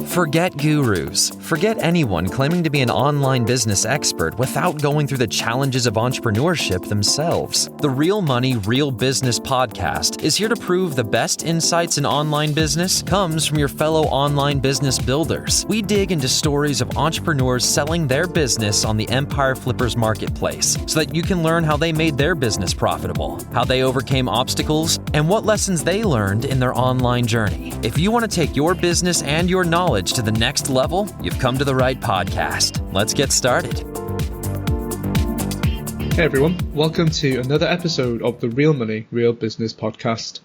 Forget gurus. Forget anyone claiming to be an online business expert without going through the challenges of entrepreneurship themselves. The Real Money, Real Business podcast is here to prove the best insights in online business comes from your fellow online business builders. We dig into stories of entrepreneurs selling their business on the Empire Flippers marketplace so that you can learn how they made their business profitable, how they overcame obstacles, and what lessons they learned in their online journey. If you want to take your business and your knowledge to the next level, you've come to the right podcast. Let's get started. Hey everyone, welcome to another episode of the Real Money, Real Business podcast.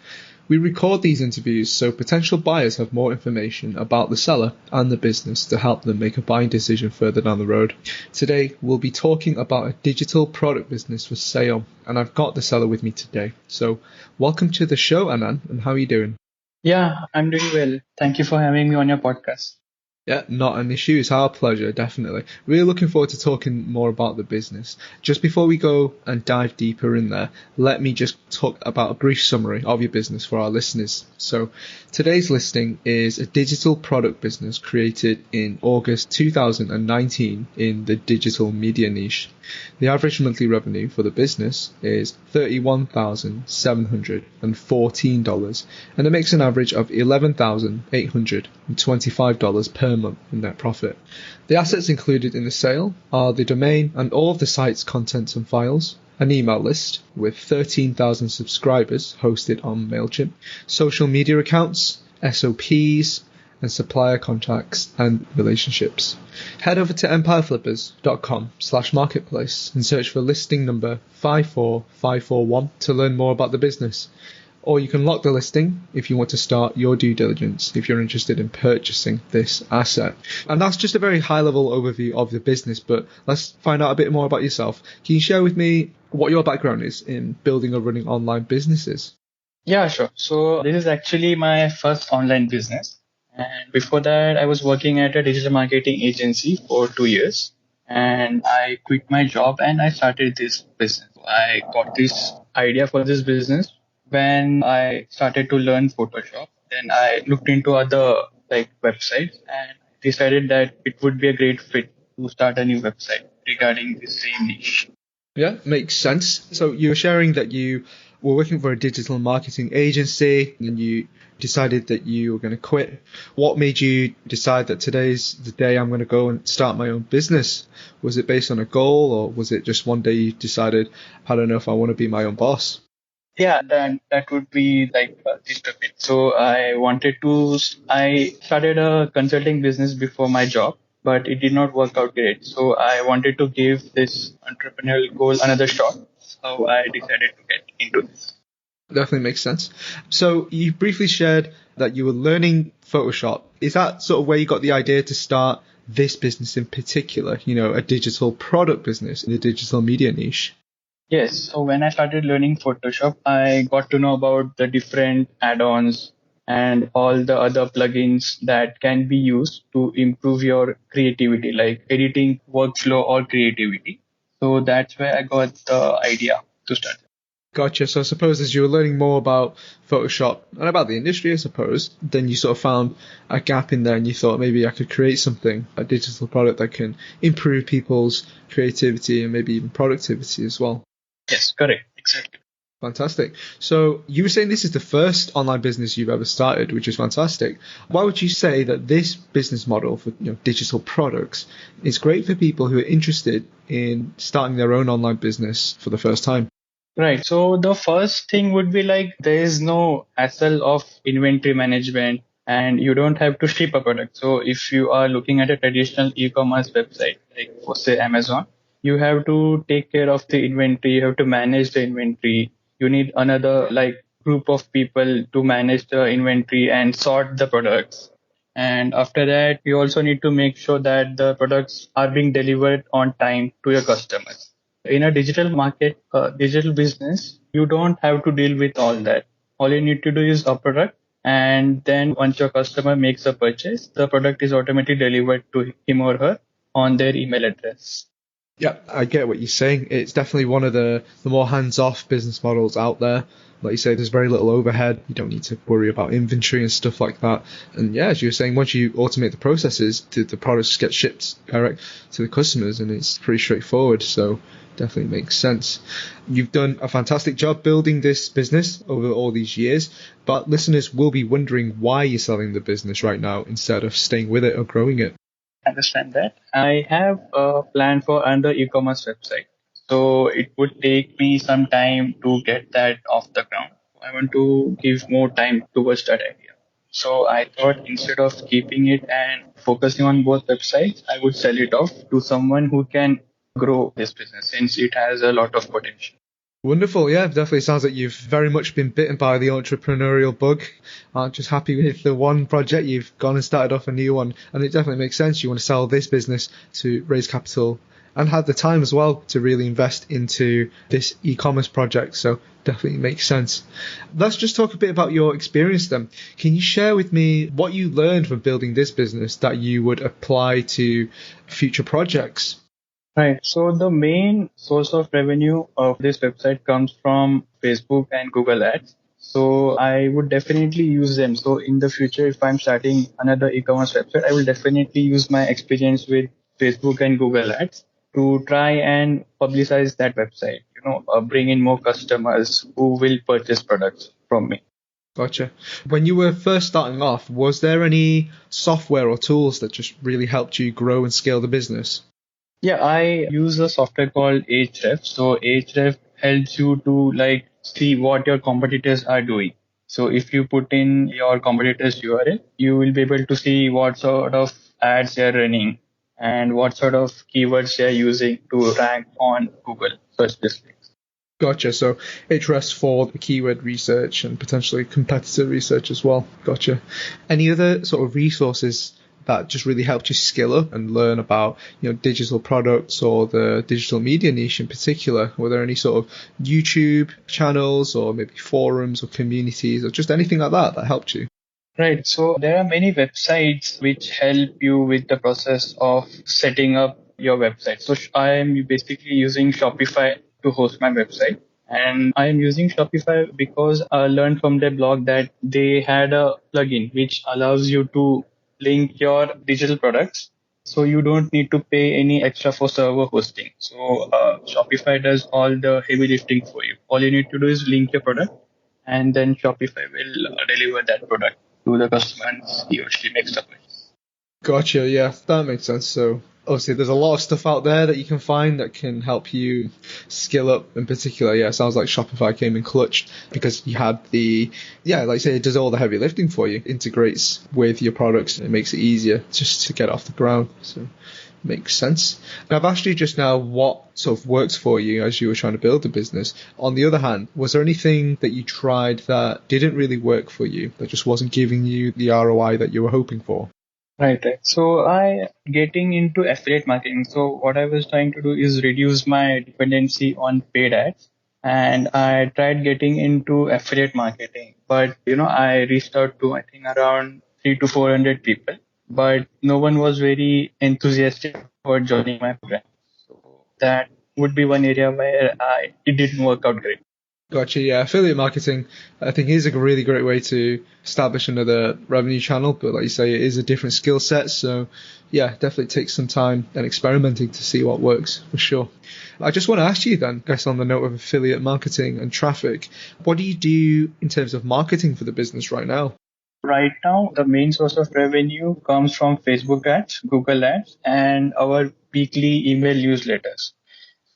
We record these interviews so potential buyers have more information about the seller and the business to help them make a buying decision further down the road. Today, we'll be talking about a digital product business for sale, and I've got the seller with me today. So, welcome to the show, Anand, and how are you doing? Yeah, I'm doing well. Thank you for having me on your podcast. Yeah, not an issue. It's our pleasure, definitely. Really looking forward to talking more about the business. Just before we go and dive deeper in there, let me just talk about a brief summary of your business for our listeners. So today's listing is a digital product business created in August 2019 in the digital media niche. The average monthly revenue for the business is $31,714, and it makes an average of $11,825 per month in net profit. The assets included in the sale are the domain and all of the site's contents and files, an email list with 13,000 subscribers hosted on MailChimp, social media accounts, SOPs, and supplier contacts and relationships. Head over to empireflippers.com/marketplace and search for listing number 54541 to learn more about the business. Or you can lock the listing if you want to start your due diligence if you're interested in purchasing this asset. And that's just a very high level overview of the business, but let's find out a bit more about yourself. Can you share with me what your background is in building or running online businesses? Yeah, sure. So this is actually my first online business. And before that, I was working at a digital marketing agency for 2 years. And I quit my job and I started this business. I got this idea for this business when I started to learn Photoshop. Then I looked into other websites and decided that it would be a great fit to start a new website regarding the same niche. Yeah, makes sense. So you were sharing that you were working for a digital marketing agency and you decided that you were going to quit. What made you decide that today's the day I'm going to go and start my own business? Was it based on a goal, or was it just one day you decided, I don't know if I want to be my own boss? Yeah, that would be gist of it. So I started a consulting business before my job, but it did not work out great. So I wanted to give this entrepreneurial goal another shot. So I decided to get into this. Definitely makes sense. So you briefly shared that you were learning Photoshop. Is that sort of where you got the idea to start this business in particular, a digital product business in the digital media niche? Yes. So when I started learning Photoshop, I got to know about the different add-ons and all the other plugins that can be used to improve your creativity, like editing, workflow, or creativity. So that's where I got the idea to start. Gotcha. So I suppose as you were learning more about Photoshop and about the industry, I suppose, then you sort of found a gap in there and you thought maybe I could create something, a digital product that can improve people's creativity and maybe even productivity as well. Yes, correct. Exactly. Fantastic. So you were saying this is the first online business you've ever started, which is fantastic. Why would you say that this business model for digital products is great for people who are interested in starting their own online business for the first time? Right. So the first thing would be there is no hassle of inventory management and you don't have to ship a product. So if you are looking at a traditional e-commerce website, like for say Amazon, you have to take care of the inventory. You have to manage the inventory. You need another group of people to manage the inventory and sort the products. And after that, you also need to make sure that the products are being delivered on time to your customers. In a digital market, digital business, you don't have to deal with all that. All you need to do is a product. And then once your customer makes a purchase, the product is automatically delivered to him or her on their email address. Yeah, I get what you're saying. It's definitely one of the more hands-off business models out there. Like you say, there's very little overhead. You don't need to worry about inventory and stuff like that. And yeah, as you were saying, once you automate the processes, the products get shipped direct to the customers, and it's pretty straightforward. So definitely makes sense. You've done a fantastic job building this business over all these years, but listeners will be wondering why you're selling the business right now instead of staying with it or growing it. Understand that. I have a plan for another e-commerce website. So it would take me some time to get that off the ground. I want to give more time towards that idea. So I thought instead of keeping it and focusing on both websites, I would sell it off to someone who can grow this business since it has a lot of potential. Wonderful, yeah, definitely sounds like you've very much been bitten by the entrepreneurial bug. Aren't just happy with the one project, you've gone and started off a new one, and it definitely makes sense. You want to sell this business to raise capital and have the time as well to really invest into this e-commerce project, so definitely makes sense. Let's just talk a bit about your experience then. Can you share with me what you learned from building this business that you would apply to future projects? Right. So the main source of revenue of this website comes from Facebook and Google Ads. So I would definitely use them. So in the future, if I'm starting another e-commerce website, I will definitely use my experience with Facebook and Google Ads to try and publicize that website, bring in more customers who will purchase products from me. Gotcha. When you were first starting off, was there any software or tools that just really helped you grow and scale the business? Yeah, I use a software called Ahref. So Ahref helps you to see what your competitors are doing. So if you put in your competitors URL, you will be able to see what sort of ads they're running and what sort of keywords they're using to rank on Google search listings. Gotcha. So Ahrefs for the keyword research and potentially competitor research as well. Gotcha. Any other sort of resources that just really helped you skill up and learn about, digital products or the digital media niche in particular? Were there any sort of YouTube channels or maybe forums or communities or just anything like that helped you? Right. So there are many websites which help you with the process of setting up your website. So I am basically using Shopify to host my website. And I am using Shopify because I learned from their blog that they had a plugin which allows you to link your digital products. So you don't need to pay any extra for server hosting. So Shopify does all the heavy lifting for you. All you need to do is link your product and then Shopify will deliver that product to the customer and he or she makes the purchase. Gotcha. Yeah, that makes sense. So obviously there's a lot of stuff out there that you can find that can help you skill up in particular. Yeah, it sounds like Shopify came in clutch because you had like you say, it does all the heavy lifting for you, integrates with your products, and it makes it easier just to get off the ground. So makes sense. Now, I've asked you just now what sort of works for you as you were trying to build the business. On the other hand, was there anything that you tried that didn't really work for you, that just wasn't giving you the ROI that you were hoping for? Right. So I getting into affiliate marketing. So what I was trying to do is reduce my dependency on paid ads. And I tried getting into affiliate marketing, but I reached out to I think around 300 to 400 people, but no one was very enthusiastic for joining my program. So that would be one area where it didn't work out great. Gotcha. Yeah, affiliate marketing, I think, is a really great way to establish another revenue channel. But like you say, it is a different skill set. So yeah, definitely takes some time and experimenting to see what works for sure. I just want to ask you then, I guess on the note of affiliate marketing and traffic, what do you do in terms of marketing for the business right now? Right now, the main source of revenue comes from Facebook ads, Google ads, and our weekly email newsletters.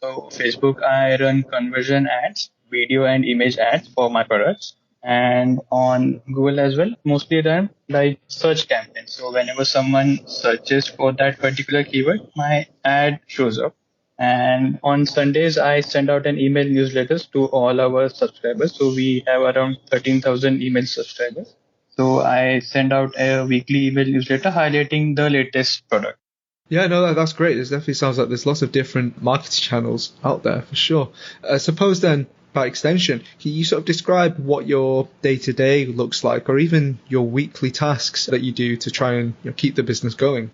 So Facebook, I run conversion ads, video and image ads for my products. And on Google as well, mostly run like search campaigns. So whenever someone searches for that particular keyword, my ad shows up. And on Sundays, I send out an email newsletters to all our subscribers. So we have around 13,000 email subscribers. So I send out a weekly email newsletter highlighting the latest product. Yeah, no, that's great. It definitely sounds like there's lots of different marketing channels out there for sure. Suppose then, by extension, can you sort of describe what your day-to-day looks like, or even your weekly tasks that you do to try and keep the business going?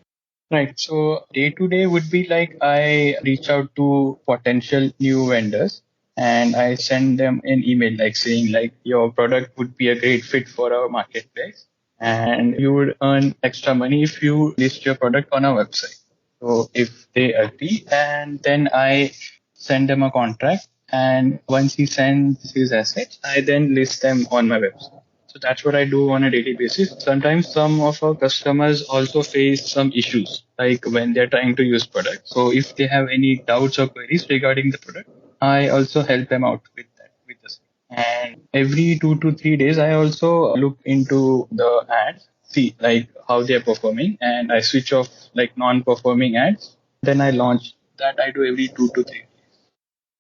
Right. So day to day would be like I reach out to potential new vendors and I send them an email like saying like your product would be a great fit for our marketplace and you would earn extra money if you list your product on our website. So if they agree, and then I send them a contract, and once he sends his assets, I then list them on my website. So that's what I do on a daily basis. Sometimes some of our customers also face some issues, like when they're trying to use product. So if they have any doubts or queries regarding the product, I also help them out with that, with this. And every 2 to 3 days, I also look into the ads, see like how they're performing, and I switch off like non-performing ads. Then I launch that. I do every 2 to 3.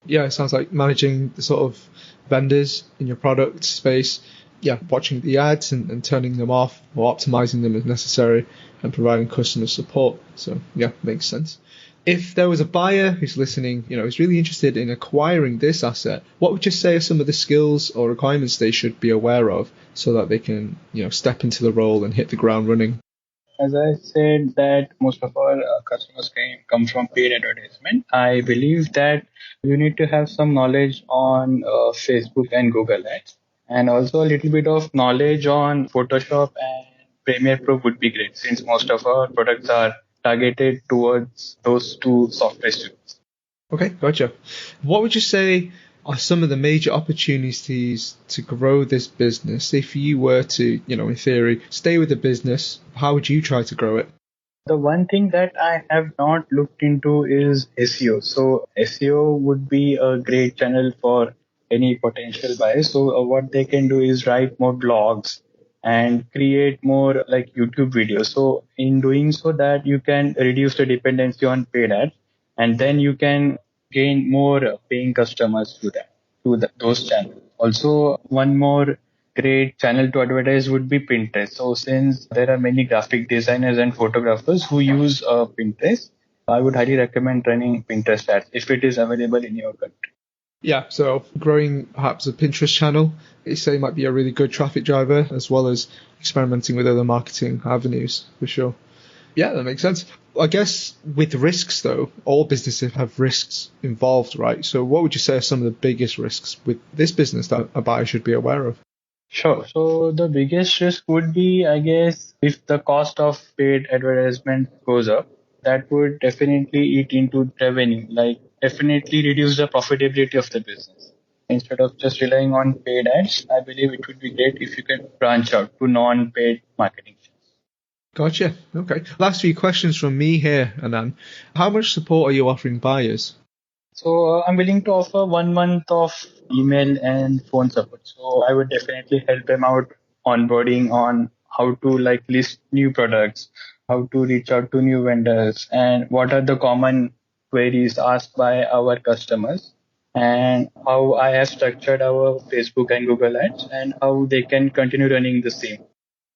Yeah, it sounds like managing the sort of vendors in your product space. Yeah, watching the ads and turning them off or optimizing them if necessary and providing customer support. So yeah, makes sense. If there was a buyer who's listening, is really interested in acquiring this asset, what would you say are some of the skills or requirements they should be aware of so that they can, step into the role and hit the ground running? As I said that most of our customers can come from paid advertisement. I believe that you need to have some knowledge on Facebook and Google Ads, and also a little bit of knowledge on Photoshop and Premiere Pro would be great since most of our products are targeted towards those two software suites. Okay, gotcha. What would you say are some of the major opportunities to grow this business? If you were to, in theory, stay with the business, how would you try to grow it? The one thing that I have not looked into is SEO. So SEO would be a great channel for any potential buyers. So what they can do is write more blogs and create more like YouTube videos. So in doing so that you can reduce the dependency on paid ads, and then you can gain more paying customers to that, those channels. Also, one more great channel to advertise would be Pinterest. So since there are many graphic designers and photographers who use Pinterest, I would highly recommend running Pinterest ads if it is available in your country. Yeah, so growing perhaps a Pinterest channel, you say might be a really good traffic driver, as well as experimenting with other marketing avenues, for sure. Yeah, that makes sense. I guess with risks, though, all businesses have risks involved, right? So what would you say are some of the biggest risks with this business that a buyer should be aware of? Sure. So the biggest risk would be, I guess, if the cost of paid advertisement goes up, that would definitely eat into revenue, like definitely reduce the profitability of the business. Instead of just relying on paid ads, I believe it would be great if you can branch out to non-paid marketing. Gotcha. Okay. Last few questions from me here, Anand. How much support are you offering buyers? So I'm willing to offer 1 month of email and phone support. So I would definitely help them out onboarding on how to like list new products, how to reach out to new vendors, and what are the common queries asked by our customers, and how I have structured our Facebook and Google ads, and how they can continue running the same.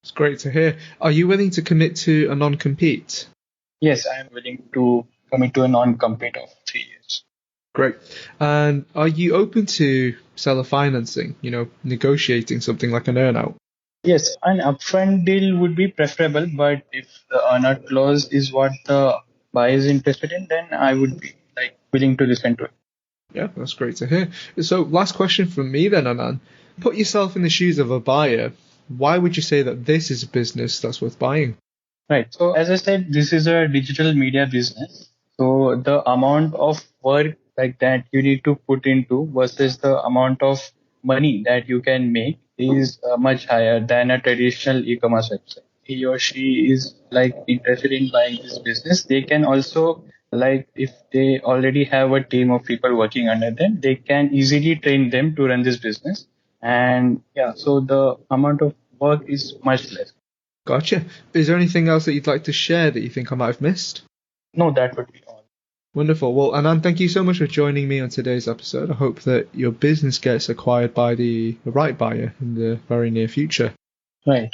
It's great to hear. Are you willing to commit to a non-compete? Yes, I am willing to commit to a non-compete of 3 years. Great. And are you open to seller financing, negotiating something like an earnout? Yes, an upfront deal would be preferable, but if the earnout clause is what the buyer is interested in, then I would be like willing to listen to it. Yeah, that's great to hear. So last question from me then, Anand. Put yourself in the shoes of a buyer. Why would you say that this is a business that's worth buying? Right. So as I said, this is a digital media business. So the amount of work like that you need to put into versus the amount of money that you can make is much higher than a traditional e-commerce website. He or she is like interested in buying this business. They can also like if they already have a team of people working under them, they can easily train them to run this business. And yeah, so the amount of work is much less. Gotcha. Is there anything else that you'd like to share that you think I might have missed? No, that would be all. Wonderful. Well, Anand, thank you so much for joining me on today's episode. I hope that your business gets acquired by the right buyer in the very near future. Right.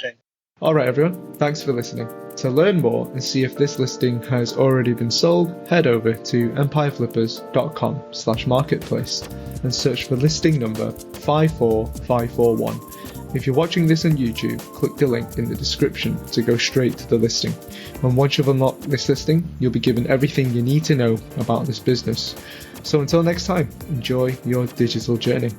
All right, everyone. Thanks for listening. To learn more and see if this listing has already been sold, head over to empireflippers.com/marketplace and search for listing number 54541. If you're watching this on YouTube, click the link in the description to go straight to the listing. And once you've unlocked this listing, you'll be given everything you need to know about this business. So until next time, enjoy your digital journey.